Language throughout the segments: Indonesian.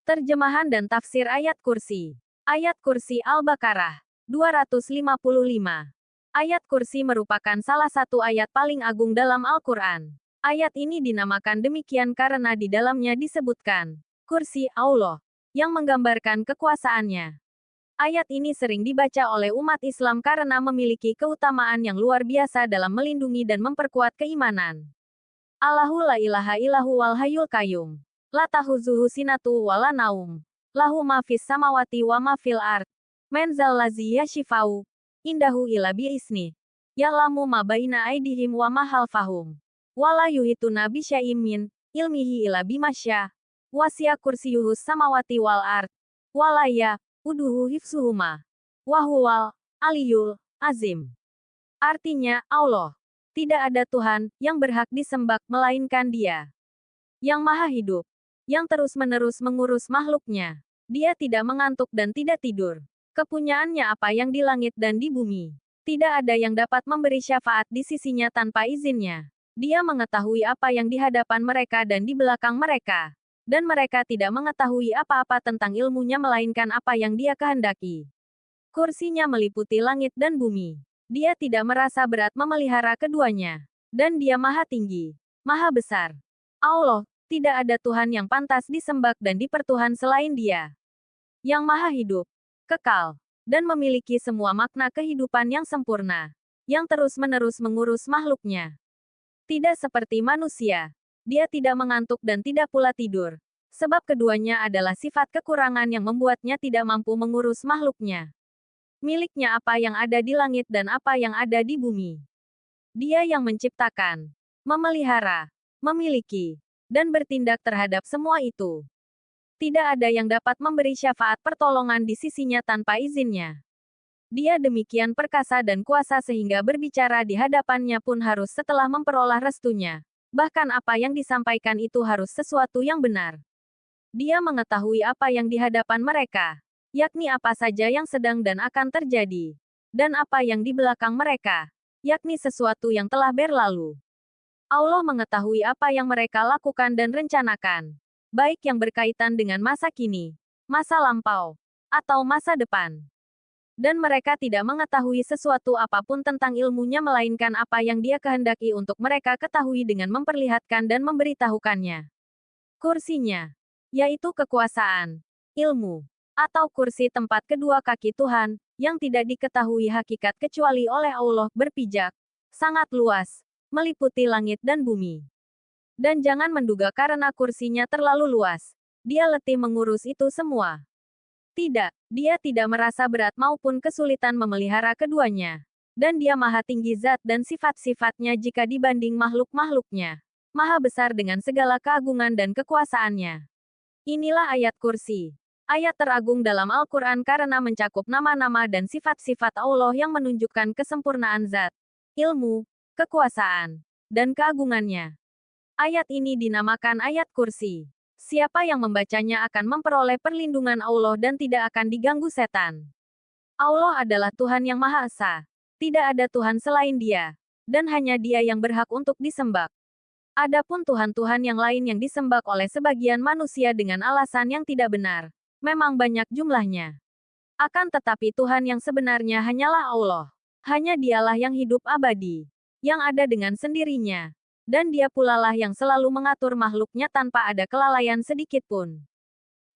Terjemahan dan tafsir ayat kursi. Ayat kursi Al-Baqarah 255. Ayat kursi merupakan salah satu ayat paling agung dalam Al-Quran. Ayat ini dinamakan demikian karena di dalamnya disebutkan kursi Allah, yang menggambarkan kekuasaannya. Ayat ini sering dibaca oleh umat Islam karena memiliki keutamaan yang luar biasa dalam melindungi dan memperkuat keimanan. Allahu la ilaha illahu wal hayyul qayyum. La tahuzuhu sinatu wa la naum. Lahu ma fis samawati wa ma fil ard. Menzal lazi yashifau. Indahu ila bi'isni. Ya'lamu ma baina aidihim wa ma khalfahum. Wa la yuhituna bisyai'im min ilmihi ila bimasya. Wasi'a kursiyuhus samawati wal ard. Wa la ya'uduhu hifsuhuma. Wa huwal aliyul azim. Artinya, Allah. Tidak ada Tuhan yang berhak disembah melainkan Dia. Yang Maha Hidup. Yang terus-menerus mengurus makhluknya. Dia tidak mengantuk dan tidak tidur. Kepunyaannya apa yang di langit dan di bumi. Tidak ada yang dapat memberi syafaat di sisinya tanpa izinnya. Dia mengetahui apa yang di hadapan mereka dan di belakang mereka. Dan mereka tidak mengetahui apa-apa tentang ilmunya melainkan apa yang Dia kehendaki. Kursinya meliputi langit dan bumi. Dia tidak merasa berat memelihara keduanya. Dan Dia maha tinggi, maha besar. Allah, tidak ada Tuhan yang pantas disembah dan dipertuhan selain Dia. Yang maha hidup, kekal, dan memiliki semua makna kehidupan yang sempurna. Yang terus-menerus mengurus makhluknya. Tidak seperti manusia. Dia tidak mengantuk dan tidak pula tidur. Sebab keduanya adalah sifat kekurangan yang membuatnya tidak mampu mengurus makhluknya. Miliknya apa yang ada di langit dan apa yang ada di bumi. Dia yang menciptakan, memelihara, memiliki, dan bertindak terhadap semua itu. Tidak ada yang dapat memberi syafaat pertolongan di sisinya tanpa izinnya. Dia demikian perkasa dan kuasa sehingga berbicara di hadapannya pun harus setelah memperoleh restunya. Bahkan apa yang disampaikan itu harus sesuatu yang benar. Dia mengetahui apa yang di hadapan mereka, yakni apa saja yang sedang dan akan terjadi. Dan apa yang di belakang mereka, yakni sesuatu yang telah berlalu. Allah mengetahui apa yang mereka lakukan dan rencanakan. Baik yang berkaitan dengan masa kini, masa lampau, atau masa depan. Dan mereka tidak mengetahui sesuatu apapun tentang ilmunya melainkan apa yang Dia kehendaki untuk mereka ketahui dengan memperlihatkan dan memberitahukannya. Kursinya, yaitu kekuasaan, ilmu, atau kursi tempat kedua kaki Tuhan, yang tidak diketahui hakikat kecuali oleh Allah, berpijak, sangat luas, meliputi langit dan bumi. Dan jangan menduga karena kursinya terlalu luas, Dia letih mengurus itu semua. Tidak, Dia tidak merasa berat maupun kesulitan memelihara keduanya. Dan Dia maha tinggi zat dan sifat-sifatnya jika dibanding makhluk-makhluknya. Maha besar dengan segala keagungan dan kekuasaannya. Inilah ayat kursi. Ayat teragung dalam Al-Quran karena mencakup nama-nama dan sifat-sifat Allah yang menunjukkan kesempurnaan zat, ilmu, kekuasaan, dan keagungannya. Ayat ini dinamakan ayat kursi. Siapa yang membacanya akan memperoleh perlindungan Allah dan tidak akan diganggu setan. Allah adalah Tuhan yang Maha Esa. Tidak ada Tuhan selain Dia. Dan hanya Dia yang berhak untuk disembah. Adapun Tuhan-Tuhan yang lain yang disembah oleh sebagian manusia dengan alasan yang tidak benar, memang banyak jumlahnya. Akan tetapi Tuhan yang sebenarnya hanyalah Allah. Hanya Dialah yang hidup abadi, yang ada dengan sendirinya. Dan Dia pula lah yang selalu mengatur makhluknya tanpa ada kelalaian sedikit pun.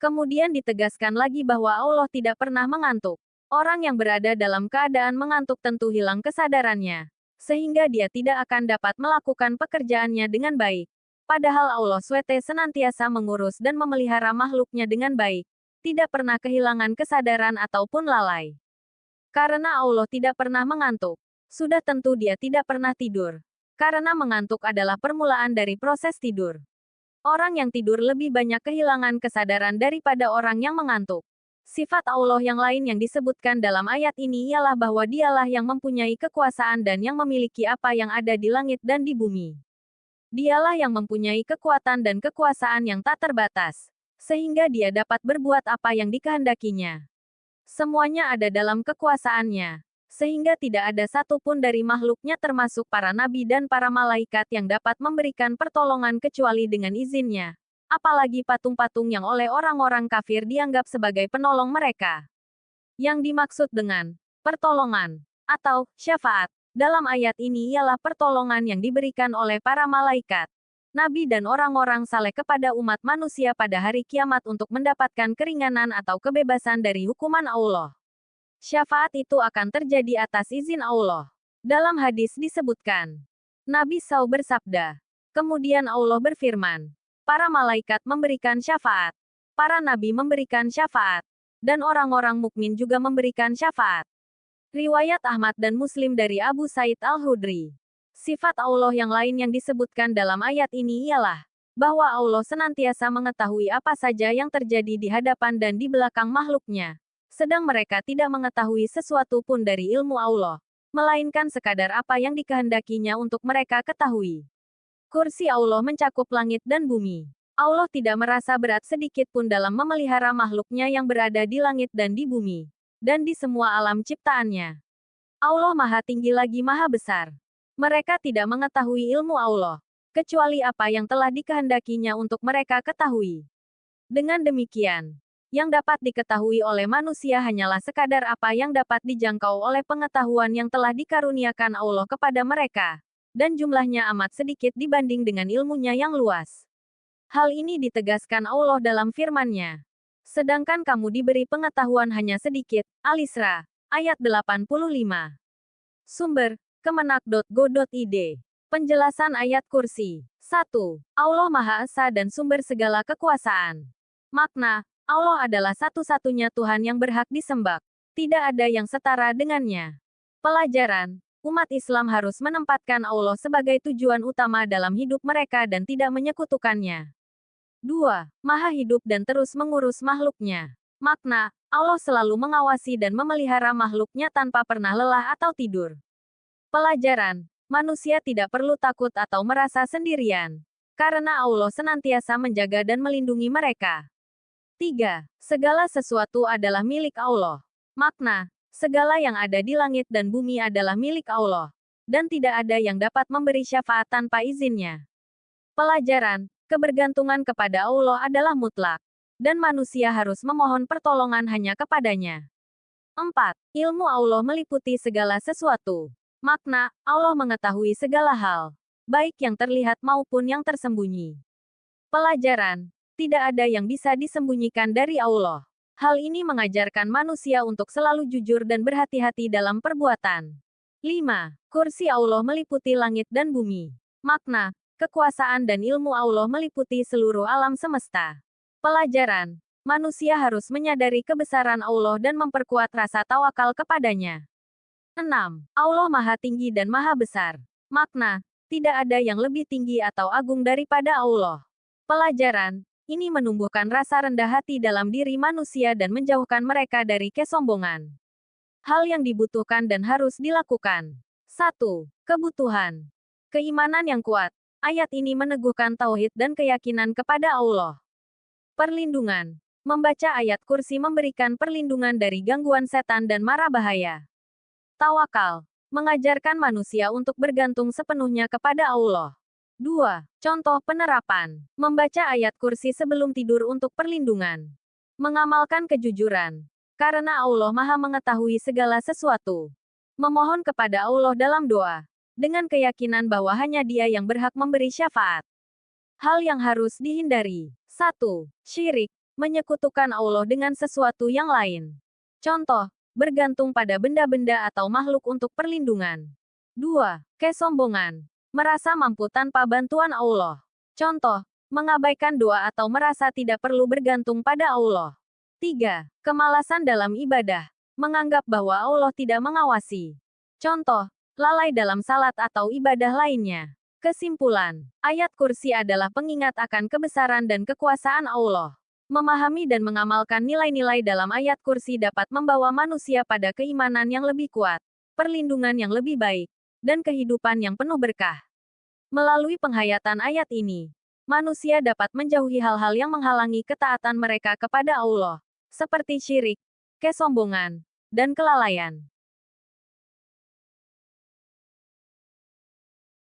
Kemudian ditegaskan lagi bahwa Allah tidak pernah mengantuk. Orang yang berada dalam keadaan mengantuk tentu hilang kesadarannya. Sehingga dia tidak akan dapat melakukan pekerjaannya dengan baik. Padahal Allah SWT senantiasa mengurus dan memelihara makhluknya dengan baik. Tidak pernah kehilangan kesadaran ataupun lalai. Karena Allah tidak pernah mengantuk, sudah tentu Dia tidak pernah tidur. Karena mengantuk adalah permulaan dari proses tidur. Orang yang tidur lebih banyak kehilangan kesadaran daripada orang yang mengantuk. Sifat Allah yang lain yang disebutkan dalam ayat ini ialah bahwa Dialah yang mempunyai kekuasaan dan yang memiliki apa yang ada di langit dan di bumi. Dialah yang mempunyai kekuatan dan kekuasaan yang tak terbatas, sehingga Dia dapat berbuat apa yang dikehendakinya. Semuanya ada dalam kekuasaannya. Sehingga tidak ada satupun dari makhluknya termasuk para nabi dan para malaikat yang dapat memberikan pertolongan kecuali dengan izinnya. apalagi patung-patung yang oleh orang-orang kafir dianggap sebagai penolong mereka. Yang dimaksud dengan pertolongan atau syafaat dalam ayat ini ialah pertolongan yang diberikan oleh para malaikat, nabi dan orang-orang saleh kepada umat manusia pada hari kiamat untuk mendapatkan keringanan atau kebebasan dari hukuman Allah. Syafaat itu akan terjadi atas izin Allah. Dalam hadis disebutkan, Nabi SAW bersabda, kemudian Allah berfirman, para malaikat memberikan syafaat, para nabi memberikan syafaat, dan orang-orang mukmin juga memberikan syafaat. Riwayat Ahmad dan Muslim dari Abu Said Al-Hudri. Sifat Allah yang lain yang disebutkan dalam ayat ini ialah bahwa Allah senantiasa mengetahui apa saja yang terjadi di hadapan dan di belakang makhluknya, sedang mereka tidak mengetahui sesuatu pun dari ilmu Allah, melainkan sekadar apa yang dikehendakinya untuk mereka ketahui. Kursi Allah mencakup langit dan bumi. Allah tidak merasa berat sedikit pun dalam memelihara makhluknya yang berada di langit dan di bumi, dan di semua alam ciptaannya. Allah Maha Tinggi lagi Maha Besar. Mereka tidak mengetahui ilmu Allah, kecuali apa yang telah dikehendakinya untuk mereka ketahui. Dengan demikian, yang dapat diketahui oleh manusia hanyalah sekadar apa yang dapat dijangkau oleh pengetahuan yang telah dikaruniakan Allah kepada mereka, dan jumlahnya amat sedikit dibanding dengan ilmunya yang luas. Hal ini ditegaskan Allah dalam firman-Nya. Sedangkan kamu diberi pengetahuan hanya sedikit. Al-Isra, ayat 85. Sumber, kemenak.go.id. Penjelasan ayat kursi. 1. Allah Maha Esa dan sumber segala kekuasaan. Makna, Allah adalah satu-satunya Tuhan yang berhak disembah. Tidak ada yang setara dengannya. Pelajaran, umat Islam harus menempatkan Allah sebagai tujuan utama dalam hidup mereka dan tidak menyekutukannya. 2. Maha hidup dan terus mengurus makhluknya. Makna, Allah selalu mengawasi dan memelihara makhluknya tanpa pernah lelah atau tidur. Pelajaran, manusia tidak perlu takut atau merasa sendirian, karena Allah senantiasa menjaga dan melindungi mereka. 3. Segala sesuatu adalah milik Allah. Makna, segala yang ada di langit dan bumi adalah milik Allah, dan tidak ada yang dapat memberi syafaat tanpa izinnya. Pelajaran, kebergantungan kepada Allah adalah mutlak, dan manusia harus memohon pertolongan hanya kepadanya. 4. Ilmu Allah meliputi segala sesuatu. Makna, Allah mengetahui segala hal, baik yang terlihat maupun yang tersembunyi. Pelajaran, tidak ada yang bisa disembunyikan dari Allah. Hal ini mengajarkan manusia untuk selalu jujur dan berhati-hati dalam perbuatan. 5. Kursi Allah meliputi langit dan bumi. Makna, kekuasaan dan ilmu Allah meliputi seluruh alam semesta. Pelajaran, manusia harus menyadari kebesaran Allah dan memperkuat rasa tawakal kepadanya. 6. Allah Maha Tinggi dan Maha Besar. Makna, tidak ada yang lebih tinggi atau agung daripada Allah. Pelajaran, ini menumbuhkan rasa rendah hati dalam diri manusia dan menjauhkan mereka dari kesombongan. Hal yang dibutuhkan dan harus dilakukan. 1. Kebutuhan. Keimanan yang kuat. Ayat ini meneguhkan tauhid dan keyakinan kepada Allah. Perlindungan. Membaca ayat kursi memberikan perlindungan dari gangguan setan dan mara bahaya. Tawakal. Mengajarkan manusia untuk bergantung sepenuhnya kepada Allah. 2. Contoh penerapan. Membaca ayat kursi sebelum tidur untuk perlindungan. Mengamalkan kejujuran. Karena Allah Maha mengetahui segala sesuatu. Memohon kepada Allah dalam doa, dengan keyakinan bahwa hanya Dia yang berhak memberi syafaat. Hal yang harus dihindari. 1. Syirik. Menyekutukan Allah dengan sesuatu yang lain. Contoh, bergantung pada benda-benda atau makhluk untuk perlindungan. 2. Kesombongan. Merasa mampu tanpa bantuan Allah. Contoh, mengabaikan doa atau merasa tidak perlu bergantung pada Allah. 3. Kemalasan dalam ibadah. Menganggap bahwa Allah tidak mengawasi. Contoh, lalai dalam salat atau ibadah lainnya. Kesimpulan, ayat kursi adalah pengingat akan kebesaran dan kekuasaan Allah. Memahami dan mengamalkan nilai-nilai dalam ayat kursi dapat membawa manusia pada keimanan yang lebih kuat, perlindungan yang lebih baik, dan kehidupan yang penuh berkah. Melalui penghayatan ayat ini, manusia dapat menjauhi hal-hal yang menghalangi ketaatan mereka kepada Allah, seperti syirik, kesombongan, dan kelalaian.